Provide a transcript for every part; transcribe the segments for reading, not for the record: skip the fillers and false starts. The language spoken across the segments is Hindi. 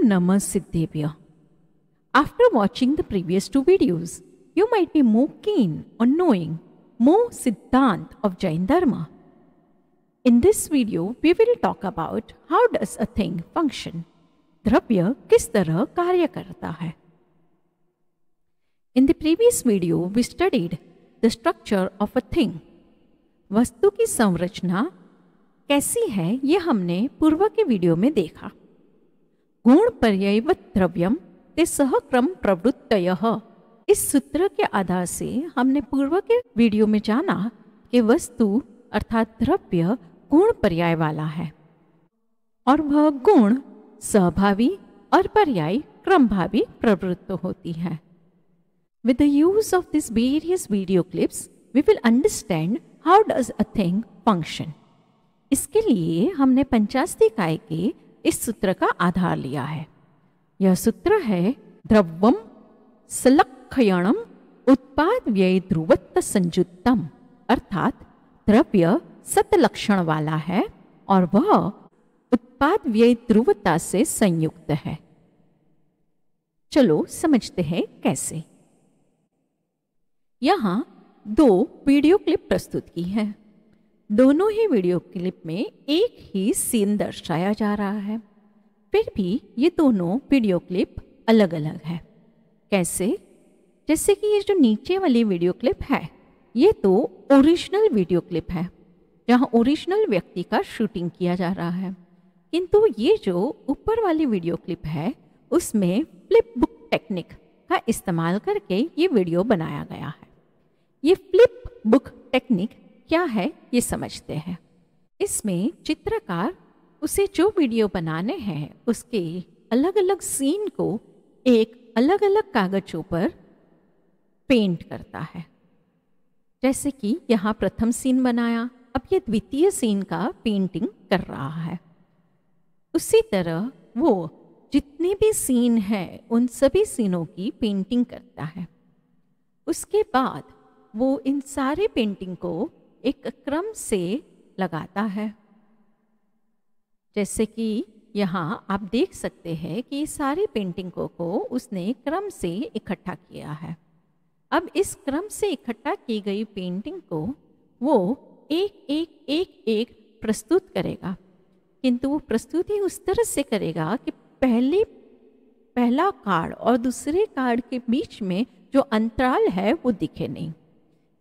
Namah Siddhebhya. After watching the previous two videos, you might be more keen on knowing more Siddhant of Jain Dharma. In this video, we will talk about how does a thing function. द्रव्य किस तरह कार्य करता है. In the previous video, we studied the structure of a thing. वस्तु की संरचना कैसी है ये हमने पूर्व के वीडियो में देखा. गुण पर्ययवत् द्रव्यम ते सहक्रम प्रवृत्तयः. इस सूत्र के आधार से हमने पूर्व के वीडियो में जाना कि वस्तु अर्थात द्रव्य गुण पर्याय वाला है और वह गुण सहभावी और पर्याय क्रमभावी प्रवृत्त होती है. With the use of these various video clips, we will understand how does a thing function. इसके लिए हमने पंचास्तिकाय के इस सूत्र का आधार लिया है. यह सूत्र है द्रव्यम सलक्षयणम उत्पाद व्यय ध्रुवत्व संयुक्तम, अर्थात द्रव्य सतलक्षण वाला है और वह उत्पाद व्यय ध्रुवता से संयुक्त है. चलो समझते हैं कैसे. यहाँ दो वीडियो क्लिप प्रस्तुत की है. दोनों ही वीडियो क्लिप में एक ही सीन दर्शाया जा रहा है. फिर भी ये दोनों वीडियो क्लिप अलग अलग है. कैसे? जैसे कि ये जो नीचे वाली वीडियो क्लिप है ये तो ओरिजिनल वीडियो क्लिप है जहाँ ओरिजिनल व्यक्ति का शूटिंग किया जा रहा है, किंतु ये जो ऊपर वाली वीडियो क्लिप है उसमें फ्लिप बुक टेक्निक का इस्तेमाल करके ये वीडियो बनाया गया है. ये फ्लिप बुक टेक्निक क्या है ये समझते हैं. इसमें चित्रकार उसे जो वीडियो बनाने हैं उसके अलग अलग सीन को एक अलग अलग कागजों पर पेंट करता है. जैसे कि यहाँ प्रथम सीन बनाया, अब ये द्वितीय सीन का पेंटिंग कर रहा है. उसी तरह वो जितने भी सीन हैं उन सभी सीनों की पेंटिंग करता है. उसके बाद वो इन सारे पेंटिंग को एक क्रम से लगाता है. जैसे कि यहाँ आप देख सकते हैं कि सारी पेंटिंगों को उसने क्रम से इकट्ठा किया है. अब इस क्रम से इकट्ठा की गई पेंटिंग को वो एक प्रस्तुत करेगा, किंतु वो प्रस्तुति उस तरह से करेगा कि पहला कार्ड और दूसरे कार्ड के बीच में जो अंतराल है वो दिखे नहीं.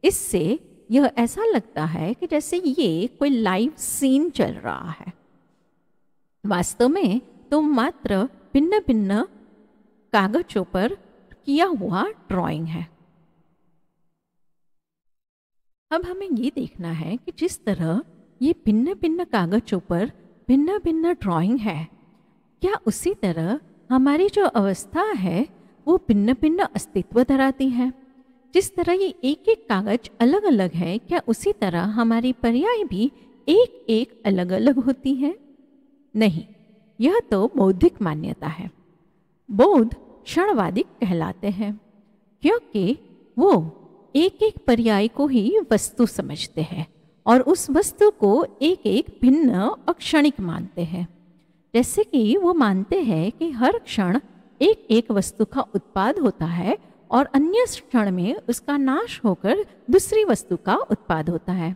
इससे यह ऐसा लगता है कि जैसे ये कोई लाइव सीन चल रहा है. वास्तव में तो मात्र भिन्न भिन्न कागजों पर किया हुआ ड्राइंग है. अब हमें ये देखना है कि जिस तरह ये भिन्न भिन्न कागजों पर भिन्न भिन्न ड्राइंग है, क्या उसी तरह हमारी जो अवस्था है वो भिन्न भिन्न अस्तित्व धराती है. जिस तरह ये एक एक कागज अलग अलग है, क्या उसी तरह हमारी पर्याय भी एक एक अलग अलग होती है? नहीं, यह तो बौद्धिक मान्यता है. बौद्ध क्षणवादी कहलाते हैं क्योंकि वो एक एक पर्याय को ही वस्तु समझते हैं और उस वस्तु को एक एक भिन्न और क्षणिक मानते हैं. जैसे कि वो मानते हैं कि हर क्षण एक एक वस्तु का उत्पाद होता है और अन्य क्षण में उसका नाश होकर दूसरी वस्तु का उत्पाद होता है.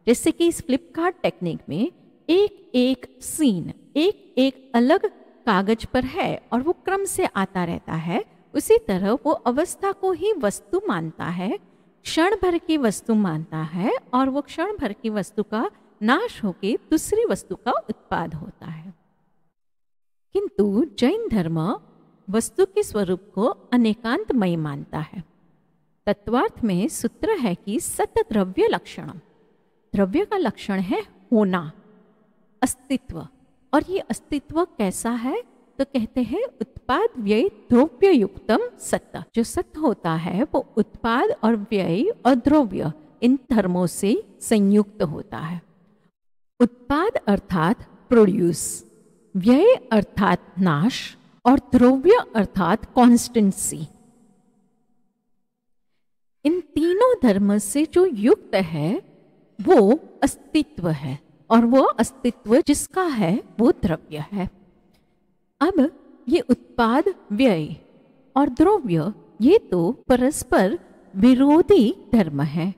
जैसे कि इस फ्लिपकार्ट टेक्निक में एक एक सीन एक एक अलग कागज पर है और वो क्रम से आता रहता है. उसी तरह वो अवस्था को ही वस्तु मानता है, क्षण भर की वस्तु मानता है और वो क्षण भर की वस्तु का नाश होकर दूसरी वस्तु का उत्पाद होता है. किंतु जैन धर्म वस्तु के स्वरूप को अनेकांतमय मानता है. तत्वार्थ में सूत्र है कि सत द्रव्य लक्षणम. द्रव्य का लक्षण है होना, अस्तित्व. और ये अस्तित्व कैसा है तो कहते हैं उत्पाद व्यय द्रव्य युक्तम सत्य. जो सत्य होता है वो उत्पाद और व्यय और द्रव्य इन धर्मों से संयुक्त होता है. उत्पाद अर्थात प्रोड्यूस, व्यय अर्थात नाश और द्रव्य अर्थात कॉन्स्टेंसी. इन तीनों धर्म से जो युक्त है वो अस्तित्व है और वो अस्तित्व जिसका है वो द्रव्य है. अब ये उत्पाद, व्यय और द्रव्य ये तो परस्पर विरोधी धर्म है,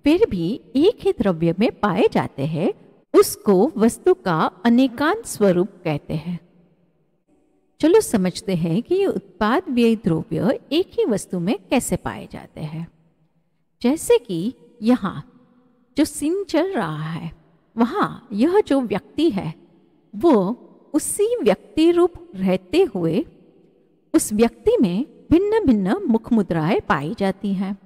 फिर भी एक ही द्रव्य में पाए जाते हैं, उसको वस्तु का अनेकांत स्वरूप कहते हैं। चलो समझते हैं कि ये उत्पाद, व्यय, द्रव्य एक ही वस्तु में कैसे पाए जाते हैं। जैसे कि यहाँ जो सीन चल रहा है, वहाँ यह जो व्यक्ति है वो उसी व्यक्ति रूप रहते हुए उस व्यक्ति में भिन्न भिन्न मुख मुद्राएं पाई जाती हैं।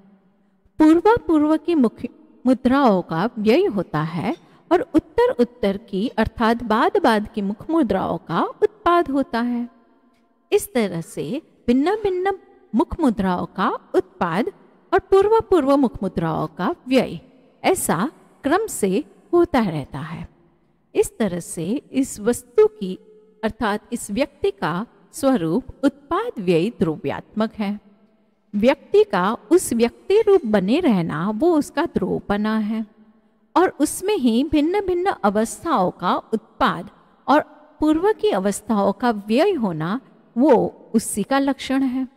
पूर्व की मुख मुद्राओं का व्यय होता है और उत्तर की अर्थात बाद की मुख मुद्राओं का उत्पाद होता है। इस तरह से भिन्न भिन्न मुख मुद्राओं का उत्पाद और पूर्व मुख मुद्राओं का व्यय ऐसा क्रम से होता रहता है। इस तरह से इस वस्तु की अर्थात इस व्यक्ति का स्वरूप उत्पाद, व्यय, द्रव्यात्मक है। व्यक्ति का उस व्यक्ति रूप बने रहना वो उसका द्रव्यपना है और उसमें ही भिन्न भिन्न अवस्थाओं का उत्पाद और पूर्व की अवस्थाओं का व्यय होना वो उसी का लक्षण है।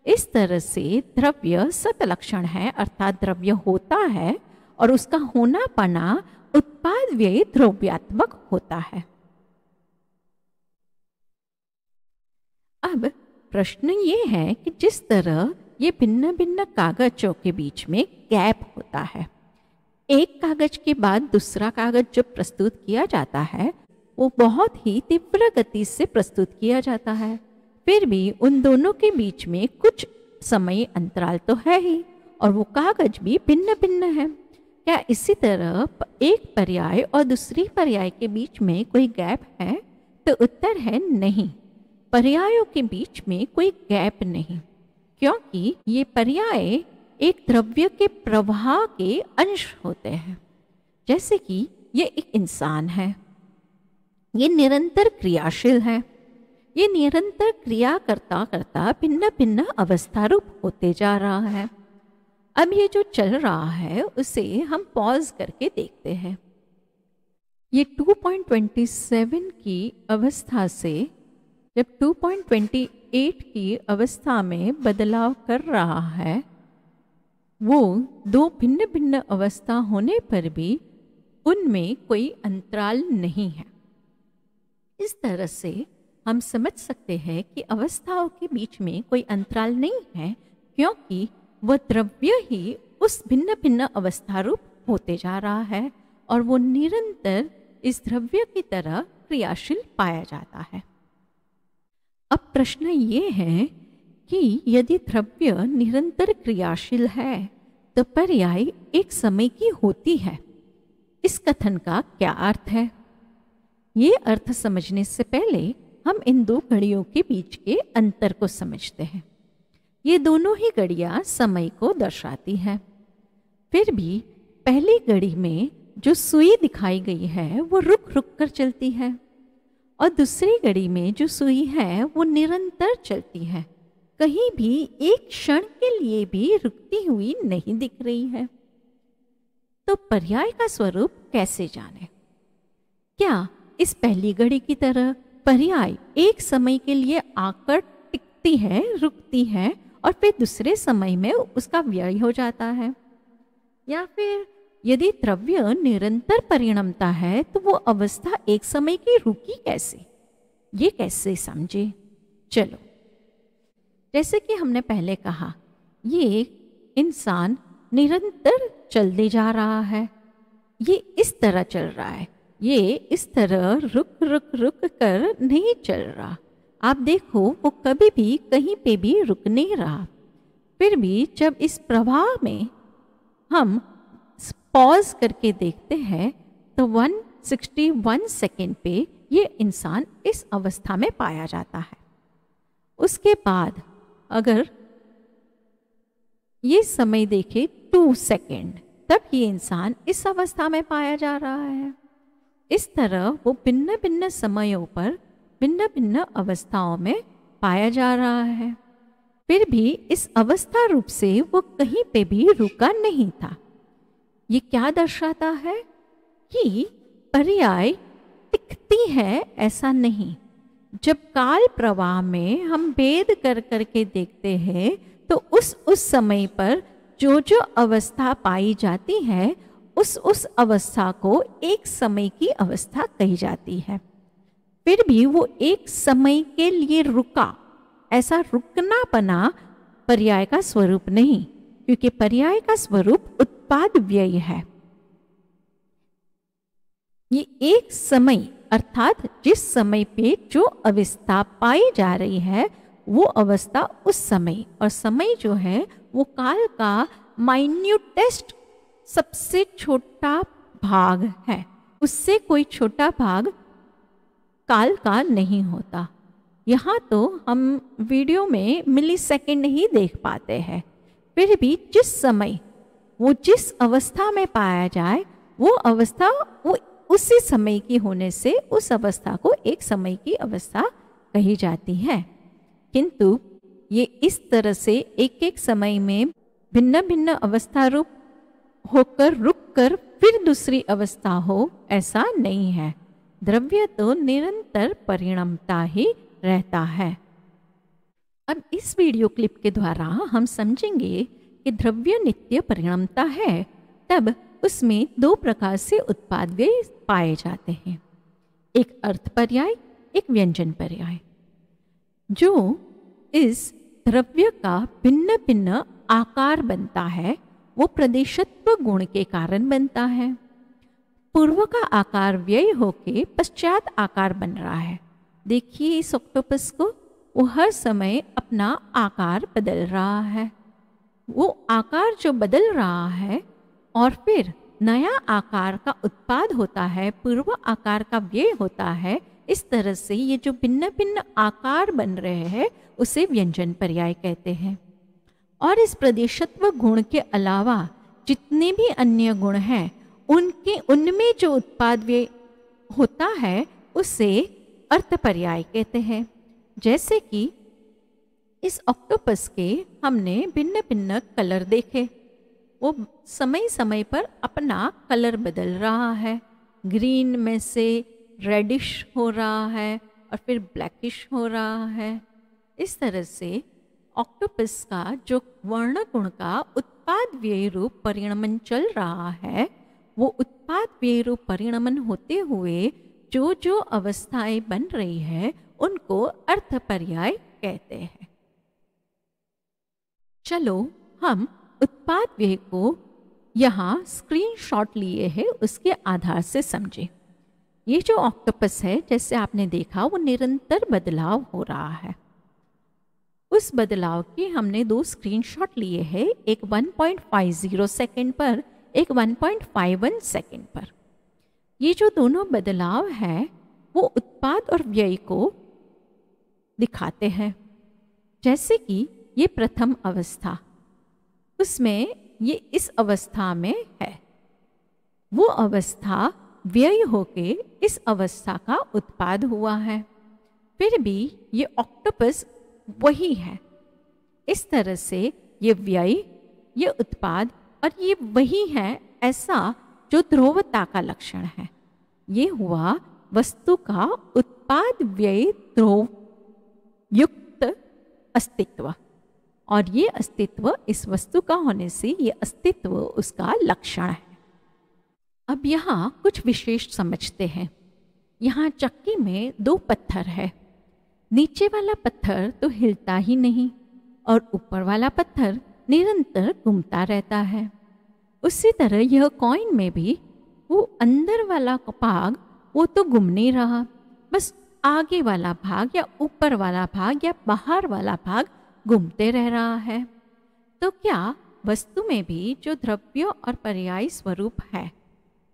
इस तरह से द्रव्य सत लक्षण है, अर्थात द्रव्य होता है और उसका होना पना उत्पाद, व्यय, द्रव्यात्मक होता है। अब प्रश्न ये है कि जिस तरह ये भिन्न भिन्न कागजों के बीच में गैप होता है, एक कागज के बाद दूसरा कागज जब प्रस्तुत किया जाता है वो बहुत ही तीव्र गति से प्रस्तुत किया जाता है, फिर भी उन दोनों के बीच में कुछ समय अंतराल तो है ही और वो कागज भी भिन्न भिन्न है। क्या इसी तरह एक पर्याय और दूसरी पर्याय के बीच में कोई गैप है? तो उत्तर है नहीं, पर्यायों के बीच में कोई गैप नहीं, क्योंकि ये पर्याय एक द्रव्य के प्रवाह के अंश होते हैं। जैसे कि ये एक इंसान है, ये निरंतर क्रियाशील है, ये निरंतर क्रिया करता करता भिन्न भिन्न अवस्था रूप होते जा रहा है। अब ये जो चल रहा है उसे हम पॉज करके देखते हैं। ये 2.27 की अवस्था से जब 2.28 की अवस्था में बदलाव कर रहा है, वो दो भिन्न भिन्न अवस्था होने पर भी उनमें कोई अंतराल नहीं है। इस तरह से हम समझ सकते हैं कि अवस्थाओं के बीच में कोई अंतराल नहीं है, क्योंकि वह द्रव्य ही उस भिन्न भिन्न अवस्था रूप होते जा रहा है और वो निरंतर इस द्रव्य की तरह क्रियाशील पाया जाता है। अब प्रश्न ये है कि यदि द्रव्य निरंतर क्रियाशील है तो पर्याय एक समय की होती है। इस कथन का क्या अर्थ है? ये अर्थ समझने से पहले हम इन दो घड़ियों के बीच के अंतर को समझते हैं। ये दोनों ही घड़ियां समय को दर्शाती हैं। फिर भी पहली घड़ी में जो सुई दिखाई गई है वो रुक रुक कर चलती है और दूसरी घड़ी में जो सुई है वो निरंतर चलती है, कहीं भी एक क्षण के लिए भी रुकती हुई नहीं दिख रही है। तो पर्याय का स्वरूप कैसे जाने? क्या इस पहली घड़ी की तरह पर्याय एक समय के लिए आकर टिकती है, रुकती है और फिर दूसरे समय में उसका व्यय हो जाता है? या फिर यदि द्रव्य निरंतर परिणमता है तो वो अवस्था एक समय की रुकी कैसे? ये कैसे समझे? चलो, जैसे कि हमने पहले कहा, ये इंसान निरंतर चलते जा रहा है, ये इस तरह चल रहा है, ये इस तरह रुक रुक रुक कर नहीं चल रहा। आप देखो वो कभी भी कहीं पे भी रुक नहीं रहा। फिर भी जब इस प्रवाह में हम पॉज करके देखते हैं तो 161 सेकेंड पे ये इंसान इस अवस्था में पाया जाता है। उसके बाद अगर ये समय देखे 2 सेकेंड, तब ये इंसान इस अवस्था में पाया जा रहा है। इस तरह वो भिन्न भिन्न समयों पर भिन्न भिन्न अवस्थाओं में पाया जा रहा है। फिर भी इस अवस्था रूप से वो कहीं पे भी रुका नहीं था। ये क्या दर्शाता है कि पर्याय टिकती है, ऐसा नहीं। जब काल प्रवाह में हम भेद कर करके देखते हैं तो उस समय पर जो जो अवस्था पाई जाती है उस अवस्था को एक समय की अवस्था कही जाती है। फिर भी वो एक समय के लिए रुका, ऐसा रुकना पना पर्याय का स्वरूप नहीं, क्योंकि पर्याय का स्वरूप उत्पाद व्यय है। ये एक समय अर्थात जिस समय पे जो अवस्था पाई जा रही है वो अवस्था उस समय, और समय जो है वो काल का माइन्यूटेस्ट सबसे छोटा भाग है। उससे कोई छोटा भाग काल का नहीं होता। यहाँ तो हम वीडियो में मिली सेकेंड ही देख पाते हैं, फिर भी जिस समय वो जिस अवस्था में पाया जाए वो अवस्था वो उसी समय की होने से उस अवस्था को एक समय की अवस्था कही जाती है। किंतु ये इस तरह से एक एक समय में भिन्न भिन्न अवस्था रूप होकर रुक कर फिर दूसरी अवस्था हो, ऐसा नहीं है। द्रव्य तो निरंतर परिणमता ही रहता है। अब इस वीडियो क्लिप के द्वारा हम समझेंगे कि द्रव्य नित्य परिणमता है, तब उसमें दो प्रकार से उत्पाद व्यय पाए जाते हैं, एक अर्थ पर्याय, एक व्यंजन पर्याय। जो इस द्रव्य का भिन्न भिन्न आकार बनता है वो प्रदेशत्व गुण के कारण बनता है। पूर्व का आकार व्यय होके पश्चात आकार बन रहा है। देखिए इस ऑक्टोपस को, वो हर समय अपना आकार बदल रहा है। वो आकार जो बदल रहा है और फिर नया आकार का उत्पाद होता है, पूर्व आकार का व्यय होता है। इस तरह से ये जो भिन्न भिन्न आकार बन रहे हैं उसे व्यंजन पर्याय कहते हैं। और इस प्रदेशत्व गुण के अलावा जितने भी अन्य गुण हैं उनमें जो उत्पाद व्यय होता है उसे अर्थ पर्याय कहते हैं। जैसे कि इस ऑक्टोपस के हमने भिन्न भिन्न कलर देखे, वो समय समय पर अपना कलर बदल रहा है। ग्रीन में से रेडिश हो रहा है और फिर ब्लैकिश हो रहा है। इस तरह से ऑक्टोपस का जो वर्ण गुण का उत्पाद व्यय रूप परिणमन चल रहा है, वो उत्पाद व्यय रूप परिणमन होते हुए जो जो अवस्थाएं बन रही है उनको अर्थ पर्याय कहते हैं। चलो हम उत्पाद व्यय को यहाँ स्क्रीनशॉट लिए हैं उसके आधार से समझें। ये जो ऑक्टोपस है जैसे आपने देखा वो निरंतर बदलाव हो रहा है। उस बदलाव के हमने दो स्क्रीनशॉट लिए हैं, एक 1.50 सेकंड पर, एक 1.51 सेकंड पर। ये जो दोनों बदलाव है वो उत्पाद और व्यय को दिखाते हैं। जैसे कि ये प्रथम अवस्था, उसमें ये इस अवस्था में है, वो अवस्था व्यय होके इस अवस्था का उत्पाद हुआ है। फिर भी ये ऑक्टोपस वही है। इस तरह से ये व्यय, ये उत्पाद और ये वही है, ऐसा जो ध्रुवता का लक्षण है। ये हुआ वस्तु का उत्पाद व्यय ध्रुव युक्त अस्तित्व, और ये अस्तित्व इस वस्तु का होने से ये अस्तित्व उसका लक्षण है। अब यहाँ कुछ विशेष समझते हैं। यहाँ चक्की में दो पत्थर है। नीचे वाला पत्थर तो हिलता ही नहीं और ऊपर वाला पत्थर निरंतर घूमता रहता है। उसी तरह यह कॉइन में भी वो अंदर वाला भाग वो तो घूम नहीं रहा, बस आगे वाला भाग या ऊपर वाला भाग या बाहर वाला भाग घूमते रह रहा है। तो क्या वस्तु में भी जो द्रव्य और पर्याय स्वरूप है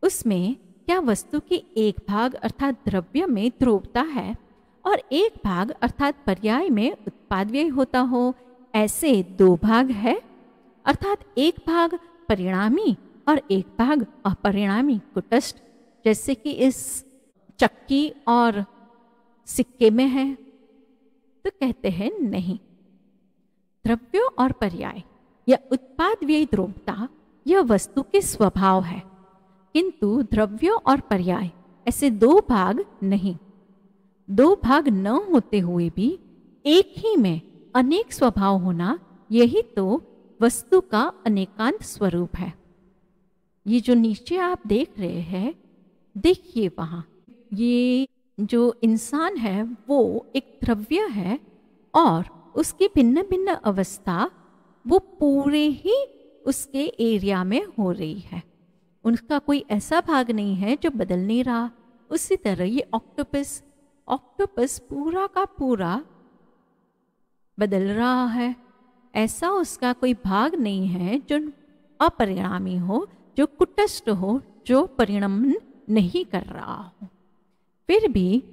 उसमें क्या वस्तु की एक भाग अर्थात द्रव्य में ध्रुवता है और एक भाग अर्थात पर्याय में उत्पाद व्यय होता हो? ऐसे दो भाग है, अर्थात एक भाग परिणामी और एक भाग अपरिणामी कुटस्थ, जैसे कि इस चक्की और सिक्के में है। तो कहते हैं नहीं, द्रव्य और पर्याय या उत्पाद व्यय ध्रुवता यह वस्तु के स्वभाव है, किंतु द्रव्य और पर्याय ऐसे दो भाग नहीं। दो भाग न होते हुए भी एक ही में अनेक स्वभाव होना, यही तो वस्तु का अनेकांत स्वरूप है। ये जो नीचे आप देख रहे हैं, देखिए वहाँ, ये जो इंसान है वो एक द्रव्य है और उसकी भिन्न भिन्न अवस्था वो पूरे ही उसके एरिया में हो रही है। उनका कोई ऐसा भाग नहीं है जो बदल नहीं रहा। उसी तरह ये ऑक्टोपस पूरा का पूरा बदल रहा है। ऐसा उसका कोई भाग नहीं है जो अपरिणामी हो, जो कुटस्थ हो, जो परिणमन नहीं कर रहा हो। फिर भी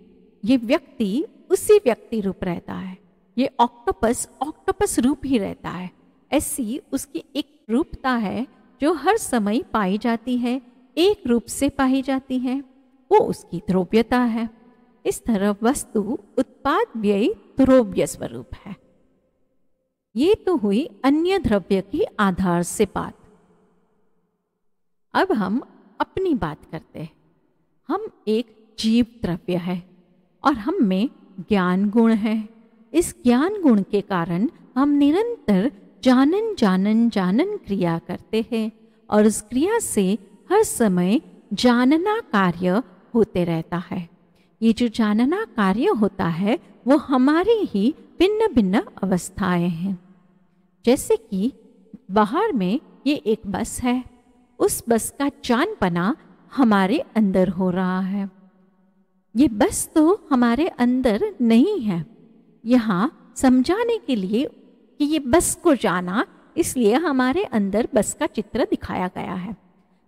ये व्यक्ति उसी व्यक्ति रूप रहता है। ये ऑक्टोपस रूप ही रहता है। ऐसी उसकी एक रूपता है जो हर समय पाई जाती है, एक रूप से पाई जाती है, वो उसकी ध्रुव्यता है। इस तरह वस्तु उत्पाद व्यय ध्रुव्य स्वरूप है। ये तो हुई अन्य द्रव्य की आधार से बात। अब हम अपनी बात करते हैं। हम एक जीव द्रव्य है और हम में ज्ञान गुण है। इस ज्ञान गुण के कारण हम निरंतर जानन क्रिया करते हैं और उस क्रिया से हर समय जानना कार्य होते रहता है। ये जो जानना कार्य होता है वो हमारी ही भिन्न भिन्न अवस्थाएं हैं। जैसे कि बाहर में ये एक बस है, उस बस का जानपना हमारे अंदर हो रहा है। ये बस तो हमारे अंदर नहीं है। यहाँ समझाने के लिए कि ये बस को जाना, इसलिए हमारे अंदर बस का चित्र दिखाया गया है।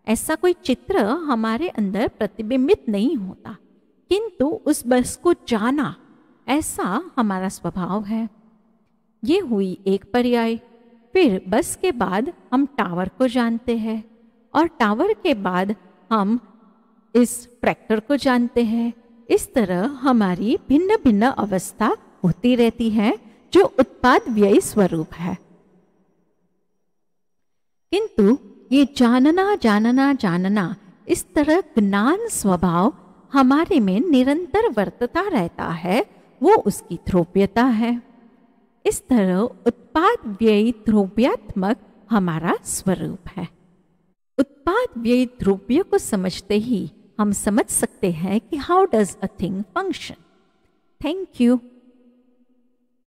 ऐसा कोई चित्र हमारे अंदर प्रतिबिंबित नहीं होता, किंतु उस बस को जाना ऐसा हमारा स्वभाव है। ये हुई एक पर्याय। फिर बस के बाद हम टावर को जानते हैं और टावर के बाद हम इस ट्रैक्टर को जानते हैं। इस तरह हमारी भिन्न भिन्न अवस्था होती रहती है जो उत्पाद व्यय स्वरूप है। किंतु ये जानना इस तरह ज्ञान स्वभाव हमारे में निरंतर वर्तता रहता है, वो उसकी ध्रुव्यता है। इस तरह उत्पाद व्यय ध्रुव्यात्मक हमारा स्वरूप है। उत्पाद व्यय ध्रुव्य को समझते ही हम समझ सकते हैं कि how does a thing function. Thank you.